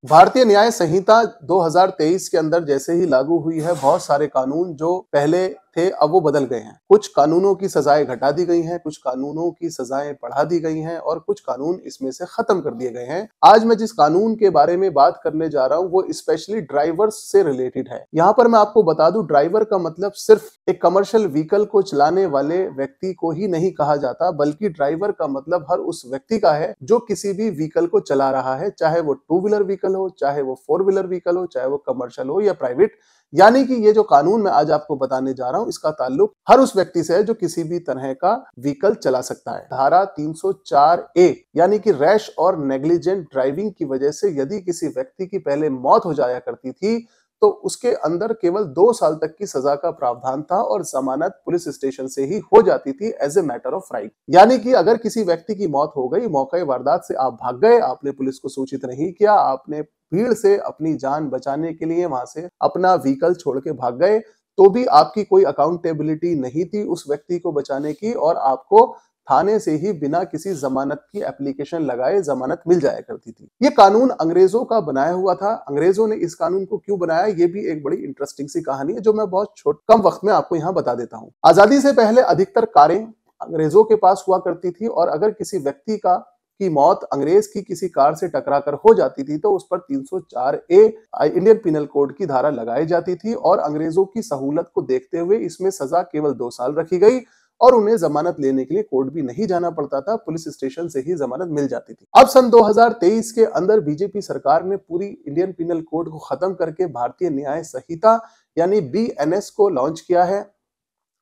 भारतीय न्याय संहिता 2023 के अंदर जैसे ही लागू हुई है, बहुत सारे कानून जो पहले थे अब वो बदल गए हैं। कुछ कानूनों की सजाएं घटा दी गई हैं, कुछ कानूनों की सजाएं बढ़ा दी गई हैं और कुछ कानून इसमें से खत्म कर दिए गए हैं। आज मैं जिस कानून के बारे में बात करने जा रहा हूं वो स्पेशली ड्राइवर्स से रिलेटेड है। यहाँ पर मैं आपको बता दूं, ड्राइवर का मतलब सिर्फ एक कमर्शियल व्हीकल को चलाने वाले व्यक्ति को ही नहीं कहा जाता, बल्कि ड्राइवर का मतलब हर उस व्यक्ति का है जो किसी भी व्हीकल को चला रहा है, चाहे वो टू व्हीलर व्हीकल हो, चाहे वो फोर व्हीलर व्हीकल हो, चाहे वो कमर्शियल हो या प्राइवेट। यानी कि ये जो कानून मैं आज आपको बताने जा रहा हूं, इसका ताल्लुक हर उस व्यक्ति से है जो किसी भी तरह का व्हीकल चला सकता है। धारा 304 ए यानी कि रैश और नेग्लिजेंट ड्राइविंग की वजह से यदि किसी व्यक्ति की पहले मौत हो जाया करती थी तो उसके अंदर केवल 2 साल तक की सजा का प्रावधान था और जमानत पुलिस स्टेशन से ही हो जाती थी as a matter of right. यानी कि अगर किसी व्यक्ति की मौत हो गई, मौके वारदात से आप भाग गए, आपने पुलिस को सूचित नहीं किया, आपने भीड़ से अपनी जान बचाने के लिए वहां से अपना व्हीकल छोड़ के भाग गए, तो भी आपकी कोई अकाउंटेबिलिटी नहीं थी उस व्यक्ति को बचाने की और आपको थाने से ही बिना किसी जमानत की एप्लीकेशन लगाए जमानत मिल जाया करती थी। ये कानून अंग्रेजों का बनाया हुआ था। अंग्रेजों ने इस कानून को क्यों बनाया, ये भी एक बड़ी इंटरेस्टिंग सी कहानी है जो मैं बहुत कम वक्त में आपको यहाँ बता देता हूँ। आजादी से पहले अधिकतर कारें अंग्रेजों के पास हुआ करती थी और अगर किसी व्यक्ति की मौत अंग्रेज की किसी कार से टकराकर हो जाती थी तो उस पर 304 ए इंडियन पिनल कोड की धारा लगाई जाती थी और अंग्रेजों की सहूलत को देखते हुए इसमें सजा केवल 2 साल रखी गई और उन्हें जमानत लेने के लिए कोर्ट भी नहीं जाना पड़ता था, पुलिस स्टेशन से ही जमानत मिल जाती थी। अब सन 2023 के अंदर बीजेपी सरकार ने पूरी इंडियन पिनल कोड को खत्म करके भारतीय न्याय संहिता यानी बीएनएस को लॉन्च किया है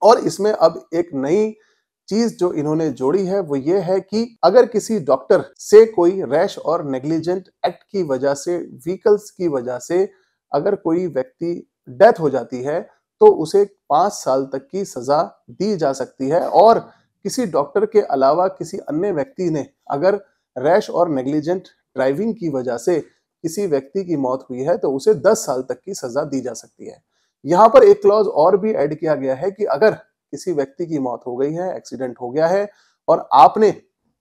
और इसमें अब एक नई चीज जो इन्होंने जोड़ी है वो ये है कि अगर किसी डॉक्टर से कोई रैश और नेग्लिजेंट एक्ट की वजह से, व्हीकल्स की वजह से अगर कोई व्यक्ति डेथ हो जाती है तो उसे 5 साल तक की सजा दी जा सकती है और किसी डॉक्टर के अलावा किसी अन्य व्यक्ति ने अगर रैश और नेग्लिजेंट ड्राइविंग की वजह से किसी व्यक्ति की मौत हुई है तो उसे 10 साल तक की सजा दी जा सकती है। यहाँ पर एक क्लॉज और भी ऐड किया गया है कि अगर किसी व्यक्ति की मौत हो गई है, एक्सीडेंट हो गया है और आपने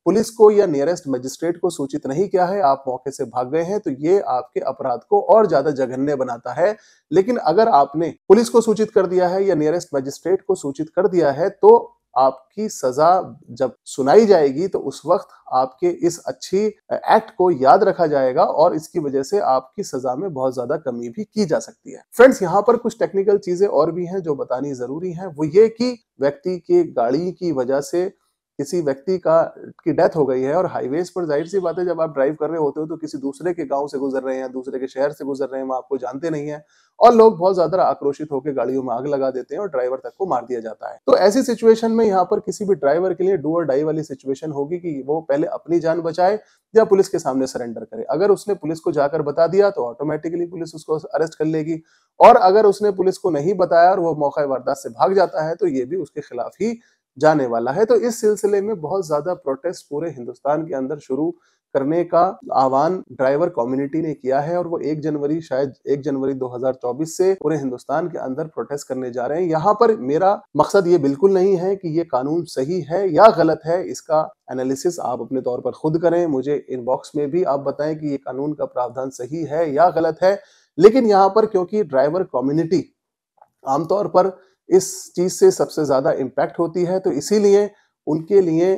पुलिस को या नियरेस्ट मजिस्ट्रेट को सूचित नहीं किया है, आप मौके से भाग गए हैं, तो ये आपके अपराध को और ज्यादा जघन्य बनाता है। लेकिन अगर आपने पुलिस को सूचित कर दिया है या नियरेस्ट मजिस्ट्रेट को सूचित कर दिया है तो आपकी सजा जब सुनाई जाएगी तो उस वक्त आपके इस अच्छी एक्ट को याद रखा जाएगा और इसकी वजह से आपकी सजा में बहुत ज्यादा कमी भी की जा सकती है। फ्रेंड्स, यहाँ पर कुछ टेक्निकल चीजें और भी हैं जो बतानी जरूरी हैं। वो ये कि व्यक्ति की गाड़ी की वजह से किसी व्यक्ति की डेथ हो गई है और हाईवेज पर जाहिर सी बात है जब आप ड्राइव कर रहे होते हो तो किसी दूसरे के गांव से गुजर रहे हैं, दूसरे के शहर से गुजर रहे हैं, वहां आपको जानते नहीं है और लोग बहुत ज्यादा आक्रोशित होकर गाड़ियों में आग लगा देते हैं और ड्राइवर तक को मार दिया जाता है। तो ऐसी सिचुएशन में यहाँ पर किसी भी ड्राइवर के लिए डू और डाई वाली सिचुएशन होगी कि वो पहले अपनी जान बचाए या पुलिस के सामने सरेंडर करे। अगर उसने पुलिस को जाकर बता दिया तो ऑटोमेटिकली पुलिस उसको अरेस्ट कर लेगी और अगर उसने पुलिस को नहीं बताया और वो मौका वारदात से भाग जाता है तो ये भी उसके खिलाफ ही जाने वाला है। तो इस सिलसिले में बहुत ज्यादा प्रोटेस्ट पूरे हिंदुस्तान के अंदर शुरू करने का आह्वान ड्राइवर कम्युनिटी ने किया है और वो 1 जनवरी 2024 से पूरे हिंदुस्तान के अंदर प्रोटेस्ट करने जा रहे हैं। यहाँ पर मेरा मकसद ये बिल्कुल नहीं है कि ये कानून सही है या गलत है, इसका एनालिसिस आप अपने तौर पर खुद करें। मुझे इनबॉक्स में भी आप बताएं कि ये कानून का प्रावधान सही है या गलत है। लेकिन यहाँ पर क्योंकि ड्राइवर कम्युनिटी आमतौर पर इस चीज से सबसे ज्यादा इम्पैक्ट होती है तो इसीलिए उनके लिए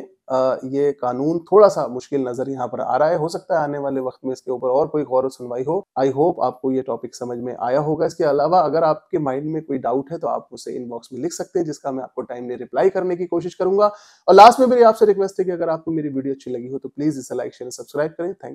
ये कानून थोड़ा सा मुश्किल नजर यहाँ पर आ रहा है। हो सकता है आने वाले वक्त में इसके ऊपर और कोई गौर सुनवाई हो। आई होप आपको ये टॉपिक समझ में आया होगा। इसके अलावा अगर आपके माइंड में कोई डाउट है तो आप मुझसे इनबॉक्स में लिख सकते हैं, जिसका मैं आपको टाइमली रिप्लाई करने की कोशिश करूंगा। और लास्ट में मेरी आपसे रिक्वेस्ट है कि अगर आपको मेरी वीडियो अच्छी लगी हो तो प्लीज इसे लाइक शेयर सब्सक्राइब करें। Thank you.